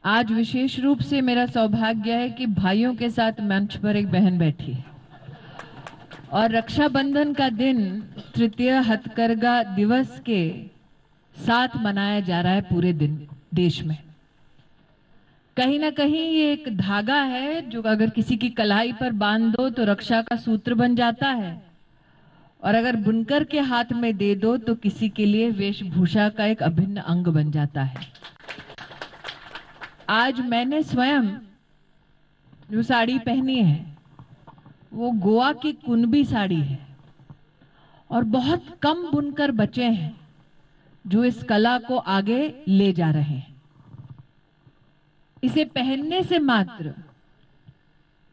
आज विशेष रूप से मेरा सौभाग्य है कि भाइयों के साथ मंच पर एक बहन बैठी है और रक्षाबंधन का दिन तृतीय हथकरघा दिवस के साथ मनाया जा रहा है पूरे दिन देश में। कहीं ना कहीं ये एक धागा है जो अगर किसी की कलाई पर बांध दो तो रक्षा का सूत्र बन जाता है, और अगर बुनकर के हाथ में दे दो तो किसी के लिए वेशभूषा का एक अभिन्न अंग बन जाता है। आज मैंने स्वयं जो साड़ी पहनी है वो गोवा की कुनबी साड़ी है, और बहुत कम बुनकर बचे हैं जो इस कला को आगे ले जा रहे हैं। इसे पहनने से मात्र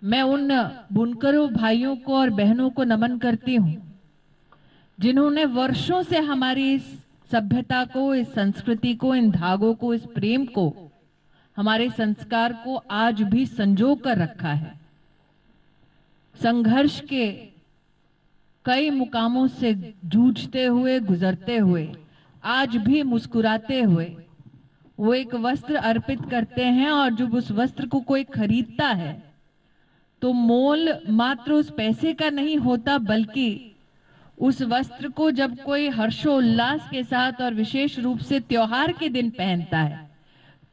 मैं उन बुनकरों भाइयों को और बहनों को नमन करती हूं जिन्होंने वर्षों से हमारी इस सभ्यता को, इस संस्कृति को, इन धागों को, इस प्रेम को, हमारे संस्कार को आज भी संजो कर रखा है। संघर्ष के कई मुकामों से जूझते हुए, गुजरते हुए, आज भी मुस्कुराते हुए वो एक वस्त्र अर्पित करते हैं, और जब उस वस्त्र को कोई खरीदता है तो मोल मात्र उस पैसे का नहीं होता, बल्कि उस वस्त्र को जब कोई हर्षोल्लास के साथ और विशेष रूप से त्योहार के दिन पहनता है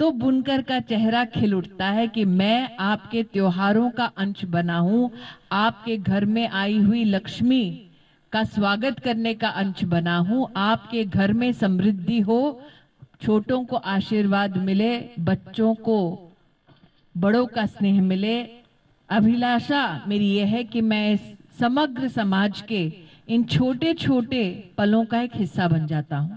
तो बुनकर का चेहरा खिल उठता है कि मैं आपके त्योहारों का अंश बना हूं, आपके घर में आई हुई लक्ष्मी का स्वागत करने का अंश बना हूं, आपके घर में समृद्धि हो, छोटों को आशीर्वाद मिले, बच्चों को बड़ों का स्नेह मिले। अभिलाषा मेरी यह है कि मैं इस समग्र समाज के इन छोटे छोटे पलों का एक हिस्सा बन जाता हूं।